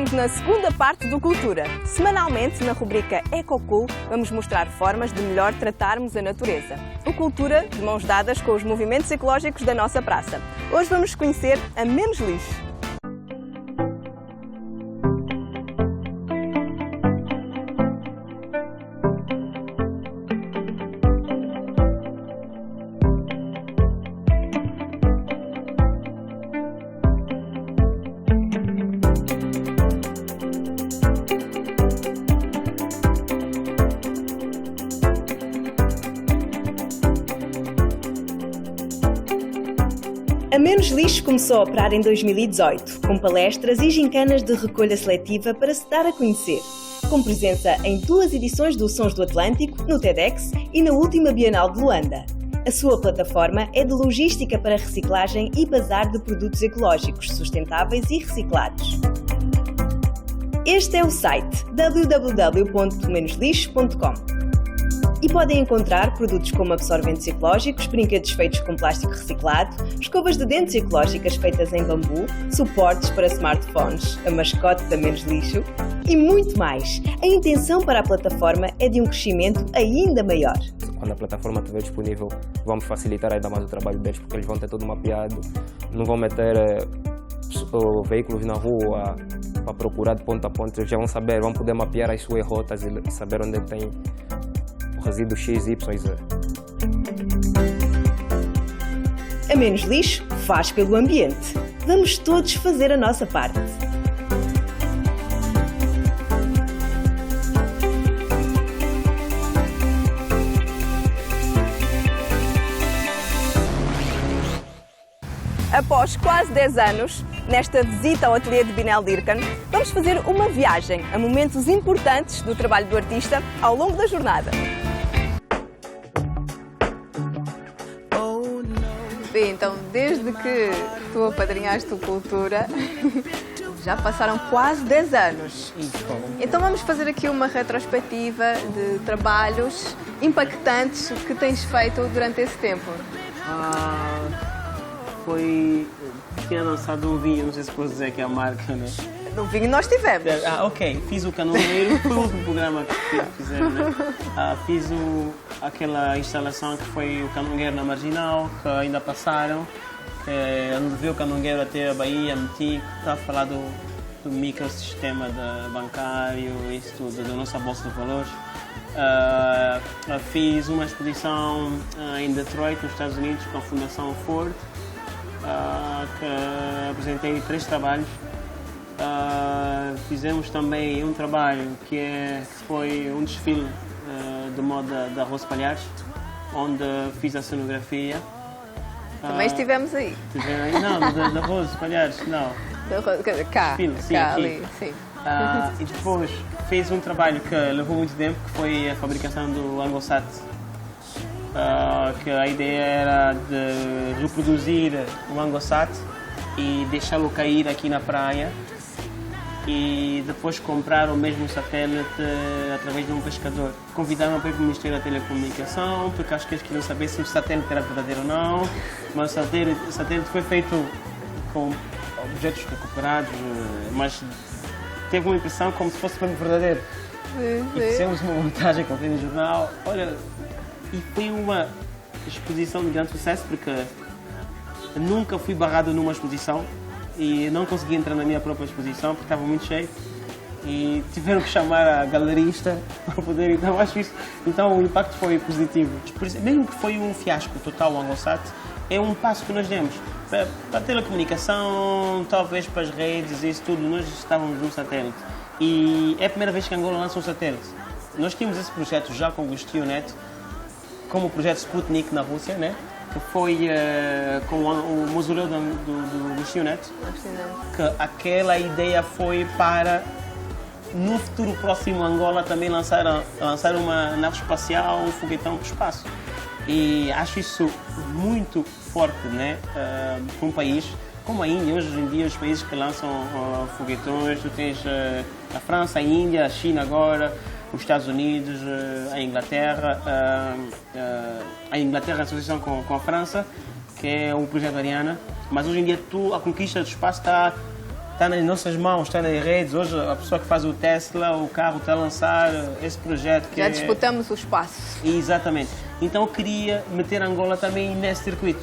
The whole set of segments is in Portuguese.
Estamos na segunda parte do Cultura. Semanalmente, na rubrica EcoCool, vamos mostrar formas de melhor tratarmos a natureza. O Cultura de mãos dadas com os movimentos ecológicos da nossa praça. Hoje vamos conhecer a Menos Lixo. A Menos Lixo começou a operar em 2018, com palestras e gincanas de recolha seletiva para se dar a conhecer, com presença em 2 edições do Sons do Atlântico, no TEDx e na última Bienal de Luanda. A sua plataforma é de logística para reciclagem e bazar de produtos ecológicos, sustentáveis e reciclados. Este é o site www.menoslixo.com. E podem encontrar produtos como absorventes ecológicos, brinquedos feitos com plástico reciclado, escovas de dentes ecológicas feitas em bambu, suportes para smartphones, a mascote da Menos Lixo e muito mais. A intenção para a plataforma é de um crescimento ainda maior. Quando a plataforma estiver disponível, vamos facilitar ainda mais o trabalho deles, porque eles vão ter tudo mapeado, não vão meter veículos na rua para procurar de ponta a ponta, eles já vão saber, vão poder mapear as suas rotas e saber onde tem resíduo X, Y e Z. A Menos Lixo faz pelo ambiente. Vamos todos fazer a nossa parte. Após quase 10 anos, nesta visita ao ateliê de Binel Dirkan, vamos fazer uma viagem a momentos importantes do trabalho do artista ao longo da jornada. Bem, então, desde que tu apadrinhaste o Cultura, já passaram quase 10 anos. Então vamos fazer aqui uma retrospectiva de trabalhos impactantes que tens feito durante esse tempo. Tinha lançado um vinho, não sei se posso dizer que é a marca, né? No vinho nós tivemos. Ok. Fiz o Canongueiro, foi o último programa que fizemos, né? Fiz aquela instalação que foi o Canongueiro na Marginal, que ainda passaram. Levei o Canongueiro até a Bahia, meti, estava a falar do microsistema bancário, isso tudo, da nossa Bolsa de Valores. Fiz uma exposição em Detroit, nos Estados Unidos, com a Fundação Ford, que apresentei 3 trabalhos. Fizemos também um trabalho que foi um desfile de moda da Rose Palhares, onde fiz a cenografia. Também estivemos aí. Não, da Rose Palhares, não. Cá, desfile, sim, cá aqui. ali, sim. E depois fiz um trabalho que levou muito tempo, que foi a fabricação do Angosat. Que a ideia era de reproduzir o Angosat e deixá-lo cair aqui na praia e depois comprar o mesmo satélite através de um pescador. Convidaram para ir para o Ministério da Telecomunicação, porque acho que eles queriam saber se o satélite era verdadeiro ou não, mas o satélite foi feito com objetos recuperados, mas teve uma impressão como se fosse mesmo verdadeiro. Sim. E fizemos uma montagem com o jornal. Olha, e foi uma exposição de grande sucesso, porque nunca fui barrado numa exposição e não consegui entrar na minha própria exposição porque estava muito cheio e tiveram que chamar a galerista para poder, então acho isso, então o impacto foi positivo. Mesmo que foi um fiasco total o Angosat, é um passo que nós demos para a telecomunicação, talvez para as redes, isso tudo. Nós estávamos num satélite e é a primeira vez que Angola lança um satélite. Nós tínhamos esse projeto já com o GostioNet, como o projeto Sputnik na Rússia, né? Que foi com o mausoléu do GostioNet, que aquela ideia foi para, no futuro próximo, Angola também lançar uma nave espacial, um foguetão para o espaço. E acho isso muito forte, né? Para um país como a Índia. Hoje em dia, os países que lançam foguetões, tu tens a França, a Índia, a China agora, os Estados Unidos, a Inglaterra. A Inglaterra em associação com a França, que é o projeto Ariana. Mas hoje em dia a conquista do espaço está está nas nossas mãos, está nas redes. Hoje a pessoa que faz o Tesla, o carro está a lançar esse projeto. Que Já disputamos o espaço. Exatamente. Então eu queria meter Angola também nesse circuito.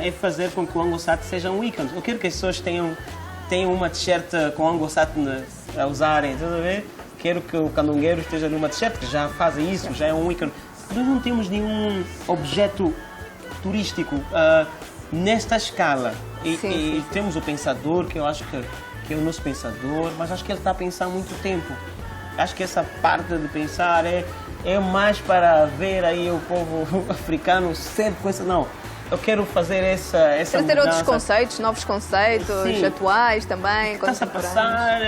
É fazer com que o AngoSat seja um ícone. Eu quero que as pessoas tenham uma t-shirt com o AngoSat a usarem, estás a ver? Quero que o Candongueiro esteja numa t-shirt, que já fazem isso, já é um ícone. Nós não temos nenhum objeto turístico nesta escala. E temos o Pensador, que eu acho que é o nosso pensador, mas acho que ele está a pensar há muito tempo. Acho que essa parte de pensar é mais para ver aí o povo africano sempre com isso. Não, eu quero fazer essa Trazer mudança. outros conceitos, novos conceitos, Sim. atuais também, Está-se a contemporâneos. passar,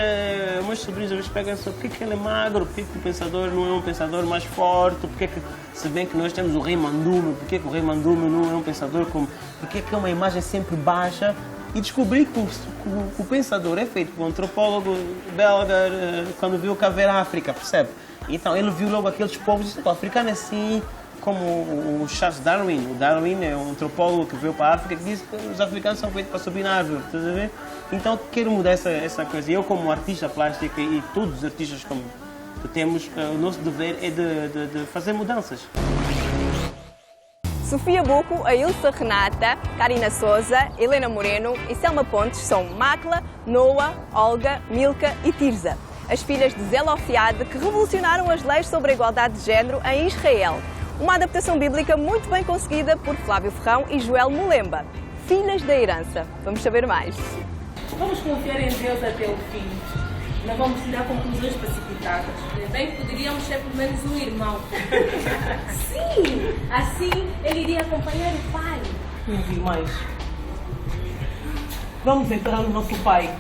meus sobrinhos às vezes pegam só porque que ele é magro, porque que o pensador não é um pensador mais forte, porque que, se bem que nós temos o rei Mandume, porque que o rei Mandume não é um pensador como, porque que é uma imagem sempre baixa. E descobri que o pensador é feito por um antropólogo belga quando viu Caveira África, percebe? Então ele viu logo aqueles povos e disse, o africano é assim, como o Charles Darwin. O Darwin é um antropólogo que veio para a África que disse que os africanos são feitos para subir na árvore, estás a ver? Então quero mudar essa coisa. Eu como artista plástico e todos os artistas que temos, o nosso dever é de fazer mudanças. Sofia Buco, a Ilse Renata, Karina Souza, Helena Moreno e Selma Pontes são Makla, Noa, Olga, Milka e Tirza, as filhas de Zelofiade que revolucionaram as leis sobre a igualdade de género em Israel. Uma adaptação bíblica muito bem conseguida por Flávio Ferrão e Joel Mulemba. Filhas da herança. Vamos saber mais. Vamos confiar em Deus até o fim. Não vamos tirar conclusões precipitadas. Bem que poderíamos ser pelo menos um irmão. Sim! Assim ele iria acompanhar o pai. Não vi mais. Vamos enterrar o nosso pai,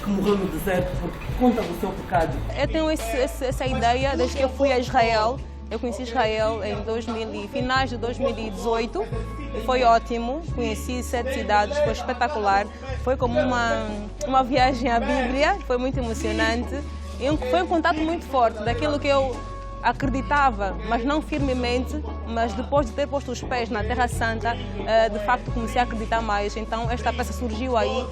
que morreu no deserto por conta do seu pecado. Eu tenho essa ideia desde que eu fui a Israel. Eu conheci Israel em finais de 2018 e foi ótimo. Conheci 7 cidades, foi espetacular. Foi como uma viagem à Bíblia, foi muito emocionante. E foi um contato muito forte daquilo que eu acreditava, mas não firmemente, mas depois de ter posto os pés na Terra Santa, de facto comecei a acreditar mais. Então esta peça surgiu aí,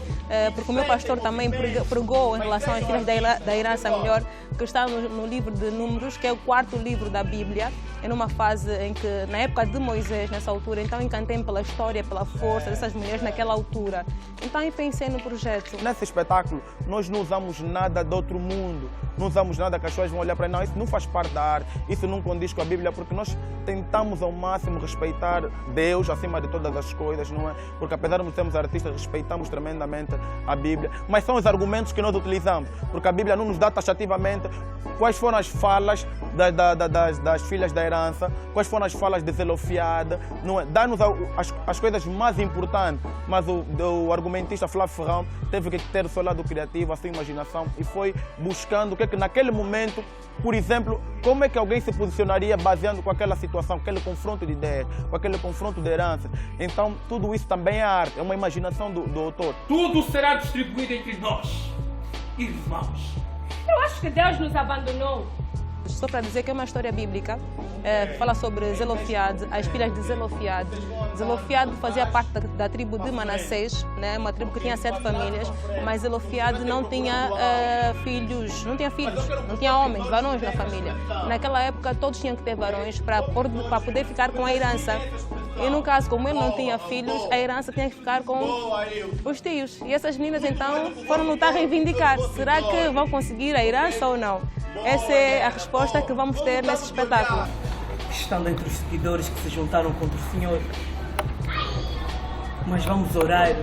porque o meu pastor também pregou em relação às filhas da herança melhor, que está no livro de Números, que é o 4º livro da Bíblia. É numa fase em que, na época de Moisés, nessa altura, então encantei-me pela história, pela força dessas mulheres naquela altura. Então eu pensei no projeto. Nesse espetáculo, nós não usamos nada de outro mundo, não usamos nada que as pessoas vão olhar para nós. Não, isso não faz parte da arte, isso não condiz com a Bíblia, porque nós tentamos ao máximo respeitar Deus acima de todas as coisas, não é? Porque apesar de sermos artistas, respeitamos tremendamente a Bíblia, mas são os argumentos que nós utilizamos, porque a Bíblia não nos dá taxativamente quais foram as falas das filhas da herança, quais foram as falas de Zelofiade, não é? Dá-nos as coisas mais importantes, mas o argumentista Flávio Ferrão teve que ter o seu lado criativo, a sua imaginação, e foi buscando o que é que naquele momento, por exemplo, como é que alguém se posicionaria baseando com aquela situação, aquele confronto de ideias, com aquele confronto de herança. Então, tudo isso também é arte, é uma imaginação do autor. Tudo será distribuído entre nós, irmãos. Eu acho que Deus nos abandonou. Só para dizer que é uma história bíblica, fala sobre Zelofiade, as filhas de Zelofiade. Zelofiade fazia parte da tribo de Manassés, né? Uma tribo que tinha 7 famílias, mas Zelofiade não tinha filhos, não tinha homens, varões na família. Naquela época todos tinham que ter varões para poder ficar com a herança. E no caso, como ele não tinha filhos, a herança tinha que ficar com os tios. E essas meninas então foram lutar a reivindicar. Será que vão conseguir a herança ou não? Essa é a resposta que vamos ter nesse espetáculo. Estando entre os seguidores que se juntaram contra o Senhor. Mas vamos orar.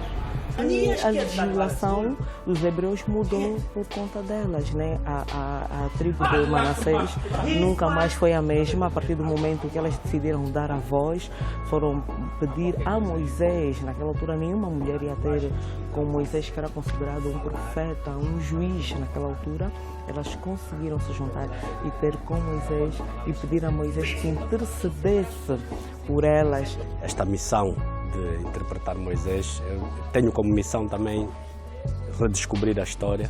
A legislação dos hebreus mudou por conta delas, né? A tribo de Manassés nunca mais foi a mesma a partir do momento que elas decidiram dar a voz, foram pedir a Moisés. Naquela altura nenhuma mulher ia ter com Moisés, que era considerado um profeta, um juiz naquela altura. Elas conseguiram se juntar e ter com Moisés e pedir a Moisés que intercedesse por elas. Esta missão de interpretar Moisés, eu tenho como missão também redescobrir a história.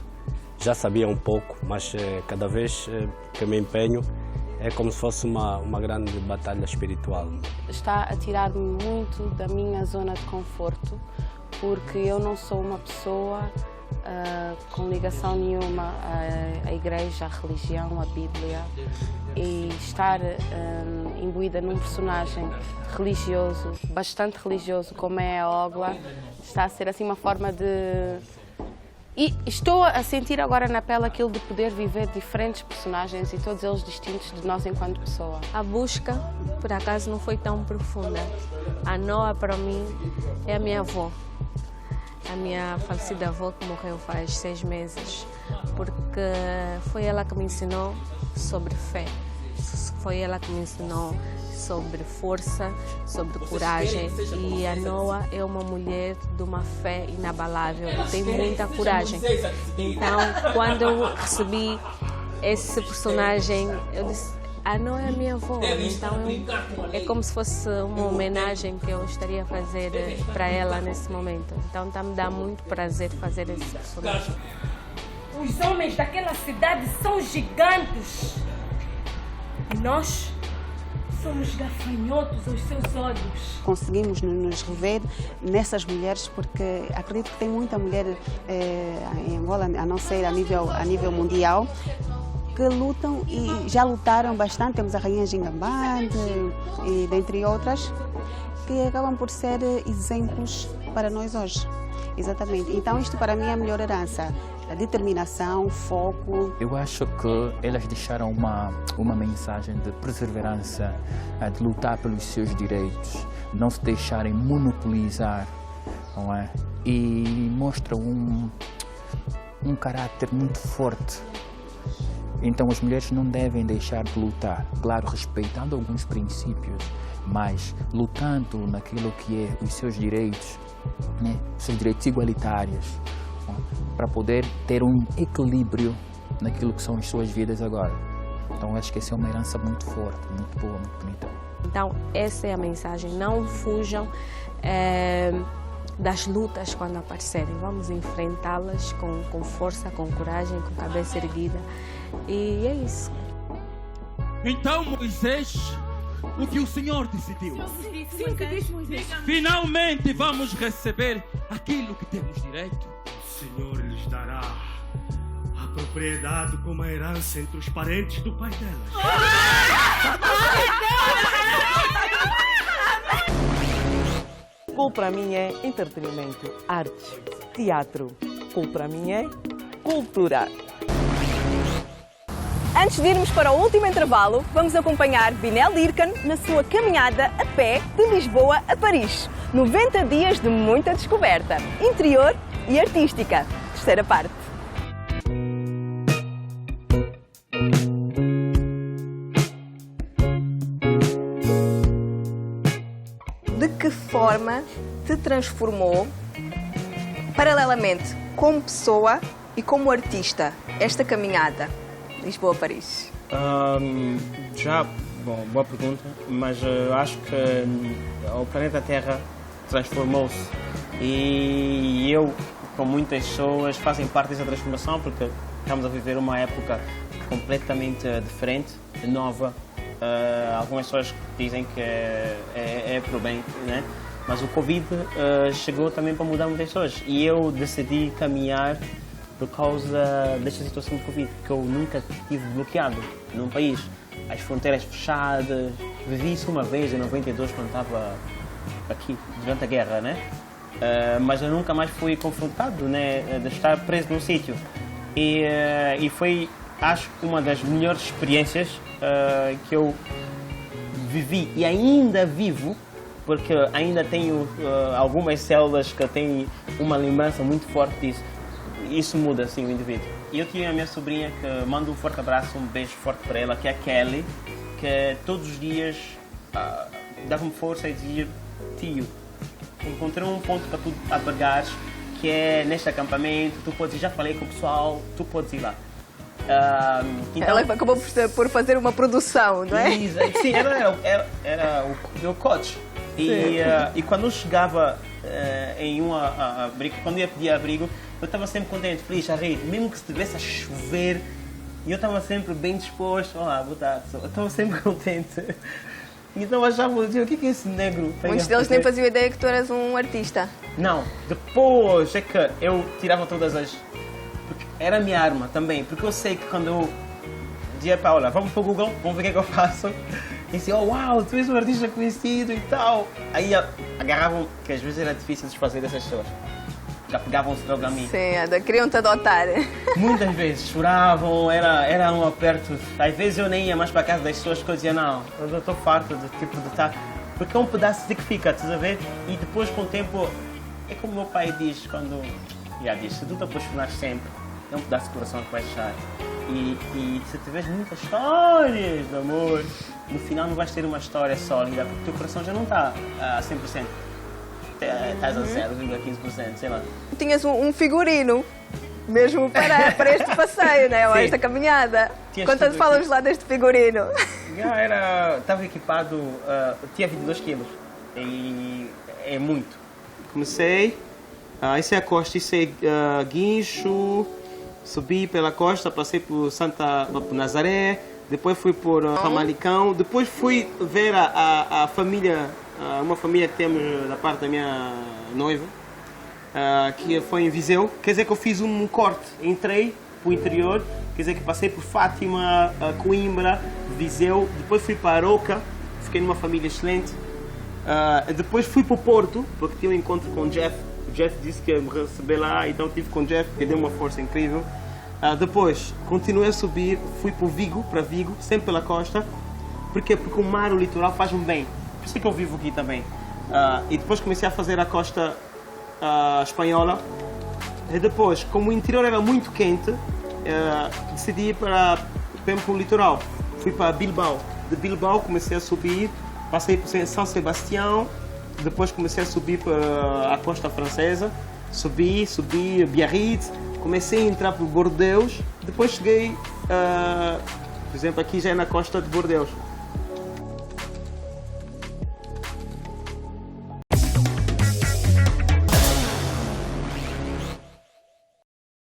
Já sabia um pouco, mas cada vez que me empenho é como se fosse uma grande batalha espiritual. Está a tirar-me muito da minha zona de conforto, porque eu não sou uma pessoa com ligação nenhuma à igreja, à religião, à Bíblia, e estar imbuída num personagem religioso, bastante religioso, como é a Ogla, está a ser assim uma forma de... E estou a sentir agora na pele aquilo de poder viver diferentes personagens e todos eles distintos de nós enquanto pessoa. A busca, por acaso, não foi tão profunda. A Noa, para mim, é a minha avó. A minha falecida avó, que morreu faz 6 meses, porque foi ela que me ensinou sobre fé. Foi ela que me ensinou sobre força, sobre coragem. E a Noa é uma mulher de uma fé inabalável, tem muita coragem. Então, quando eu recebi esse personagem, eu disse, a Noa é a minha avó. Então, é como se fosse uma homenagem que eu estaria a fazer para ela nesse momento. Então, me dá muito prazer fazer esse personagem. Os homens daquela cidade são gigantes. E nós somos gafanhotos aos seus olhos. Conseguimos nos rever nessas mulheres porque acredito que tem muita mulher em Angola, a não ser a nível mundial, que lutam e já lutaram bastante. Temos a Rainha Gingambande e dentre outras, que acabam por ser exemplos para nós hoje. Exatamente. Então isto para mim é a melhor herança. A determinação, foco. Eu acho que elas deixaram uma mensagem de perseverança, de lutar pelos seus direitos, não se deixarem monopolizar, não é? E mostram um caráter muito forte. Então as mulheres não devem deixar de lutar, claro, respeitando alguns princípios, mas lutando naquilo que é os seus direitos, né? Os seus direitos igualitários, para poder ter um equilíbrio naquilo que são as suas vidas agora. Então acho que essa é uma herança muito forte, muito boa, muito bonita. Então essa é a mensagem, não fujam das lutas quando aparecerem. Vamos enfrentá-las com força, com coragem, com cabeça erguida. E é isso. Então Moisés, o que o Senhor decidiu? Finalmente vamos receber aquilo que temos direito. O Senhor lhes dará a propriedade como a herança entre os parentes do pai delas. Cool para mim é entretenimento, arte, teatro. Cool para mim é cultura. Antes de irmos para o último intervalo, vamos acompanhar Binel Lirkan na sua caminhada a pé de Lisboa a Paris. 90 dias de muita descoberta, interior e artística. Terceira parte. De que forma te transformou, paralelamente, como pessoa e como artista, esta caminhada Lisboa-Paris? Bom, boa pergunta, mas acho que o planeta Terra transformou-se e eu, com muitas pessoas, fazem parte dessa transformação porque estamos a viver uma época completamente diferente, nova. Algumas pessoas dizem que é para o bem, né? Mas o Covid chegou também para mudar muitas pessoas e eu decidi caminhar por causa desta situação de Covid, que eu nunca tive bloqueado num país. As fronteiras fechadas, vivi isso uma vez em 92 quando estava aqui, durante a guerra, né? Mas eu nunca mais fui confrontado, né, de estar preso num sítio. E foi, acho, uma das melhores experiências que eu vivi e ainda vivo, porque ainda tenho algumas células que têm uma lembrança muito forte disso. Isso muda, assim, o indivíduo. E eu tinha a minha sobrinha que mando um forte abraço, um beijo forte para ela, que é a Kelly, que todos os dias dava-me força e dizia: tio, encontrei um ponto para tu abrigares, que é neste acampamento, tu podes ir, já falei com o pessoal, tu podes ir lá. Então, ela acabou por fazer uma produção, não é? Sim, era o meu coach. E quando eu chegava em um abrigo, quando eu ia pedir abrigo, eu estava sempre contente, feliz, a rir, mesmo que estivesse a chover, e eu estava sempre bem disposto. Olá, boa tarde, eu estava sempre contente. Então achavam, diziam, o que é esse negro? Muitos deles nem faziam ideia que tu eras um artista. Não, depois é que eu tirava todas as... Porque era a minha arma também, porque eu sei que quando eu dizia para olha, vamos para o Google, vamos ver o que é que eu faço. E assim, oh, uau, tu és um artista conhecido e tal. Aí agarravam, que às vezes era difícil desfazer dessas pessoas. Já pegavam-se logo a mim. Sim, queriam-te adotar. Muitas vezes choravam, era um aperto. Às vezes eu nem ia mais para a casa das pessoas porque eu dizia, não, eu estou farto de estar. Porque é um pedaço de que fica, estás a ver? E depois com o tempo, é como o meu pai diz, quando já diz, se tu te apaixonares sempre, é um pedaço de coração que vai deixar. E se tiveres muitas histórias de amor, no final não vais ter uma história sólida, porque o teu coração já não está a 100%. Estás a 0,15%, sei lá. Tinhas um figurino, mesmo para este passeio, né? Ou esta caminhada. Quantas falas lá deste figurino? Estava equipado, tinha 22 quilos. E é muito. Comecei, isso é a costa, isso é Guincho, subi pela costa, passei por Nazaré, depois fui por Famalicão, depois fui ver a família, uma família que temos da parte da minha noiva, que foi em Viseu. Quer dizer que eu fiz um corte, entrei para o interior, quer dizer que passei por Fátima, Coimbra, Viseu, depois fui para Aroca, fiquei numa família excelente. Depois fui para o Porto, porque tinha um encontro com o Jeff. O Jeff disse que ia me receber lá, então estive com o Jeff, que deu uma força incrível. Depois continuei a subir, fui para Vigo, sempre pela costa. Porquê? Porque o mar, o litoral faz-me bem. Por isso é que eu vivo aqui também. E depois comecei a fazer a costa espanhola. E depois, como o interior era muito quente, decidi ir para o litoral. Fui para Bilbao. De Bilbao comecei a subir, passei por São Sebastião, depois comecei a subir para a costa francesa. Subi Biarritz, comecei a entrar por Bordeaux, depois cheguei, por exemplo, aqui já é na costa de Bordeaux.